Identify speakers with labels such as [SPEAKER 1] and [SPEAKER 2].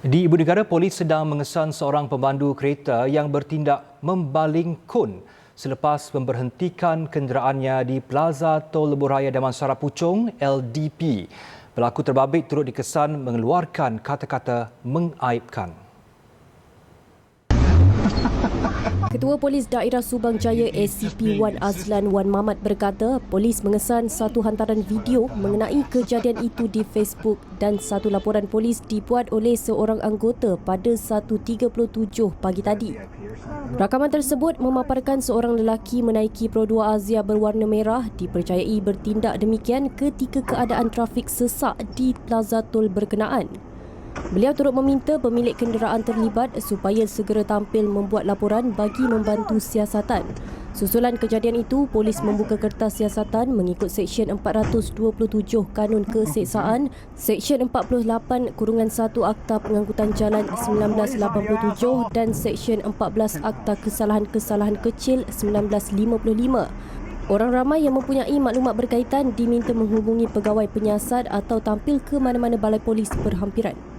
[SPEAKER 1] Di Ibu Negara, polis sedang mengesan seorang pemandu kereta yang bertindak membaling kon selepas memberhentikan kenderaannya di Plaza Tol Lebuh Raya Damansara Puchong LDP. Pelaku terbabit turut dikesan mengeluarkan kata-kata mengaibkan.
[SPEAKER 2] Ketua Polis Daerah Subang Jaya ACP Wan Azlan Wan Mamat berkata polis mengesan satu hantaran video mengenai kejadian itu di Facebook dan satu laporan polis dibuat oleh seorang anggota pada 1.37 pagi tadi. Rakaman tersebut memaparkan seorang lelaki menaiki Pro 2 Azia berwarna merah dipercayai bertindak demikian ketika keadaan trafik sesak di Plaza Tol berkenaan. Beliau turut meminta pemilik kenderaan terlibat supaya segera tampil membuat laporan bagi membantu siasatan. Susulan kejadian itu, polis membuka kertas siasatan mengikut Seksyen 427 Kanun Keseksaan, Seksyen 48-1 Akta Pengangkutan Jalan 1987 dan Seksyen 14 Akta Kesalahan-Kesalahan Kecil 1955. Orang ramai yang mempunyai maklumat berkaitan diminta menghubungi pegawai penyiasat atau tampil ke mana-mana balai polis berhampiran.